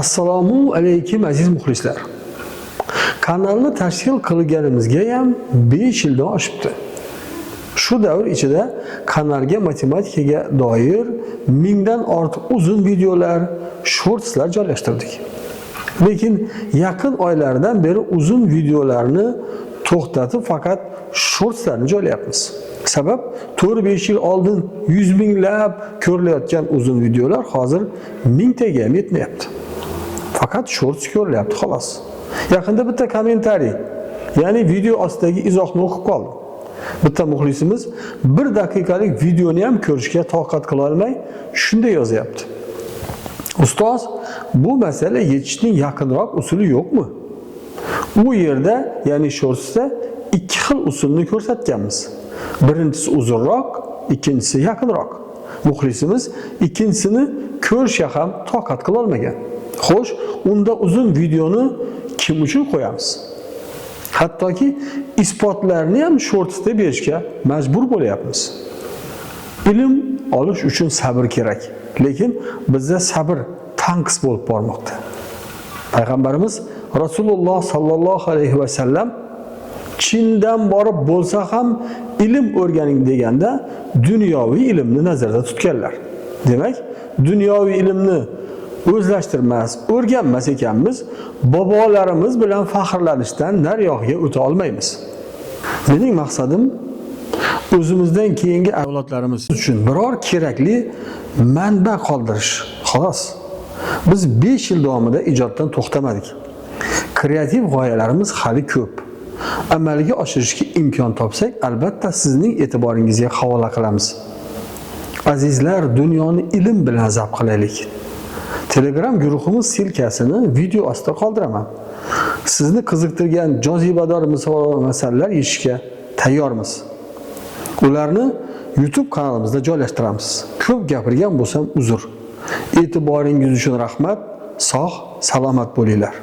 Assalomu alaykum aziz muxlislar. Kanalni tashkil qilganimizga ham 5 yildan oshibdi. Shu davr ichida kanalga matematikaga doir 1000 dan ortiq uzun videolar, shortslar joylashtirdik. Lekin yaqin oylardan beri uzun videolarni to'xtatib faqat shortslarni joylayapmiz. Sabab 4-5 yil oldin 100 minglab ko'rilayotgan uzun videolar hozir 1000 taga ham yetmayapti. Faqat shorts ko'rilyapti xolos. Yaqinda bitta kommentariy, ya'ni video ostidagi izohni o'qib qoldim. Bitta muxlisimiz 1 daqiqalik videoni ham ko'rishga toqat qila olmay shunday yozyapti. Ustoz, bu masala yechishning yaqinroq usuli yo'qmi? U yerda, ya'ni shortsda 2 xil usulni ko'rsatganmiz. Birinchisi uzunroq, ikkinchisi yaqinroq. Muxlisimiz ikkinchisini ko'rishga ham toqat qila olmagan. Xo'sh, unda uzun videoni kim uchun qo'yamiz? Hattoki isbotlarni ham shortsda berishga majbur bo'lyapmiz. Ilm olish uchun sabr kerak, lekin bizda sabr tanqis bo'lib bormoqda. Payg'ambarimiz Rasululloh sallallohu alayhi va sallam Chindan borib bo'lsa ham ilm o'rganing deganda dunyoviy ilmni nazarda tutganlar. Demak, dunyoviy ilmni o'zlashtirmas, o'rganmas ekanmiz, bobolarimiz bilan faxrlanishdan naryoqga o'ta olmaymiz. Mening maqsadim o'zimizdan keyingi avlodlarimiz uchun biror kerakli manba qoldirish. Xolos. Biz 5 yil davomida ijoddan to'xtamadik. Kreativ g'oyalarimiz hali ko'p. Amalga oshirishga imkon topsak, albatta sizning e'tiboringizga havola qilamiz. Azizlar, dunyoni ilm bilan zabt qilaylik. Telegram guruhimiz silkasini video ostida qoldiraman. Sizni qiziqtirgan jozibador masalalar yechishga tayyormiz. Ularni YouTube kanalimizda joylashtiramiz. Ko'p gapirgan bo'lsam uzr. E'tiboringiz uchun rahmat. Sog', salomat bo'linglar.